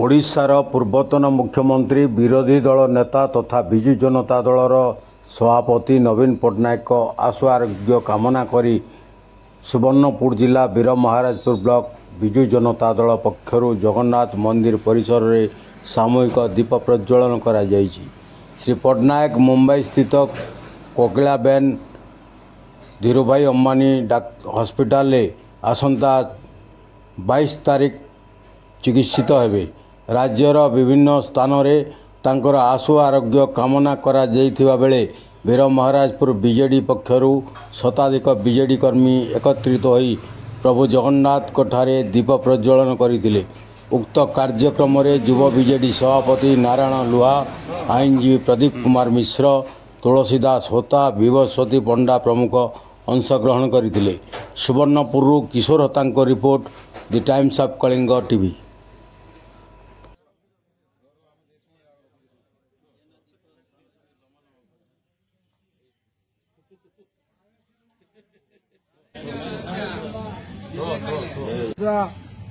ଓଡ଼ିଶାର ପୂର୍ବତନ ମୁଖ୍ୟମନ୍ତ୍ରୀ ବିରୋଧୀ ଦଳ ନେତା ତଥା ବିଜୁ ଜନତା ଦଳର ସଭାପତି ନବୀନ ପଟ୍ଟନାୟକଙ୍କ ଆଶୁ ଆରୋଗ୍ୟ କାମନା କରି ସୁବର୍ଣ୍ଣପୁର ଜିଲ୍ଲା ବୀରମହାରାଜପୁର ବ୍ଲକ ବିଜୁ ଜନତା ଦଳ ପକ୍ଷରୁ ଜଗନ୍ନାଥ ମନ୍ଦିର ପରିସରରେ ସାମୂହିକ ଦୀପ ପ୍ରଜ୍ୱଳନ କରାଯାଇଛି। ଶ୍ରୀ ପଟ୍ଟନାୟକ ମୁମ୍ବାଇ ସ୍ଥିତ କୋକିଳାବେନ ଧୀରୁଭାଇ ଅମ୍ବାନୀ ହସ୍ପିଟାଲରେ ଆସନ୍ତା 22 ତାରିଖ ଚିକିତ୍ସିତ ହେବେ। ରାଜ୍ୟର ବିଭିନ୍ନ ସ୍ଥାନରେ ତାଙ୍କର ଆଶୁ ଆରୋଗ୍ୟ କାମନା କରାଯାଇଥିବା ବେଳେ ବୀରମହାରାଜପୁର ବିଜେଡି ପକ୍ଷରୁ ଶତାଧିକ ବିଜେଡି କର୍ମୀ ଏକତ୍ରିତ ହୋଇ ପ୍ରଭୁ ଜଗନ୍ନାଥଙ୍କଠାରେ ଦୀପ ପ୍ରଜ୍ୱଳନ କରିଥିଲେ। ଉକ୍ତ କାର୍ଯ୍ୟକ୍ରମରେ ଯୁବ ବିଜେଡି ସଭାପତି ନାରାୟଣ ଲୁହା, ଆଇନଜୀବୀ ପ୍ରଦୀପ କୁମାର ମିଶ୍ର, ତୁଳସୀ ଦାସ ହୋତା, ବିଭସ୍ୱତୀ ପଣ୍ଡା ପ୍ରମୁଖ ଅଂଶଗ୍ରହଣ କରିଥିଲେ। ସୁବର୍ଣ୍ଣପୁରରୁ କିଶୋର ହୋତାଙ୍କ report, the Times of Kalinga TV.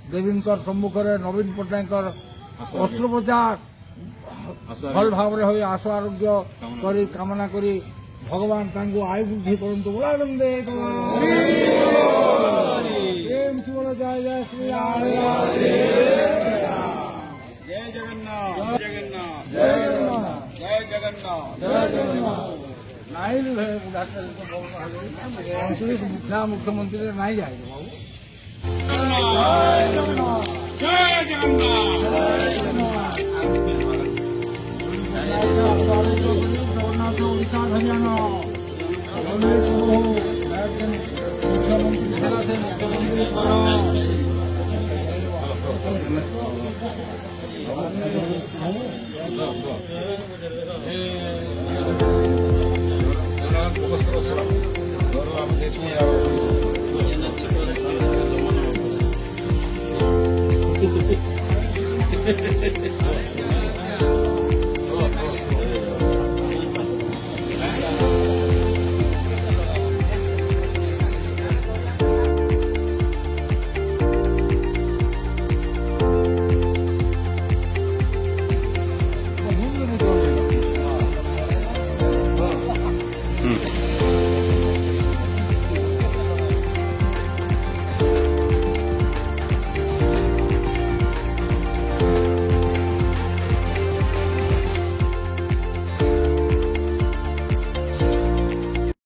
ଦେବୀଙ୍କ ସମ୍ମୁଖରେ ନବୀନ ପଟ୍ଟନାୟକଙ୍କର ଅସ୍ତ୍ରୋପଚାର ଭଲ ଭାବରେ ହୋଇ ଆଶୁ ଆରୋଗ୍ୟ କରି କାମନା କରି ଭଗବାନ ତାଙ୍କୁ ଆୟୁ ବୃଦ୍ଧି କରନ୍ତୁ। ଜୟ ଜୟ ଶ୍ରୀ ରାମ, ଜୟ ଜଗନ୍ନାଥ, ଜୟ ଜଗନ୍ନାଥ, ଜୟ ଜଗନ୍ନାଥ, ଜୟ ଜଗନ୍ନାଥ। ନାଇଁ ମୁଖ୍ୟମନ୍ତ୍ରୀ ନାଇଁ ଯାଏ ଜଗନ୍ନାଥ ଓଡ଼ିଶା ହରିୟାଣା मुख्यमंत्री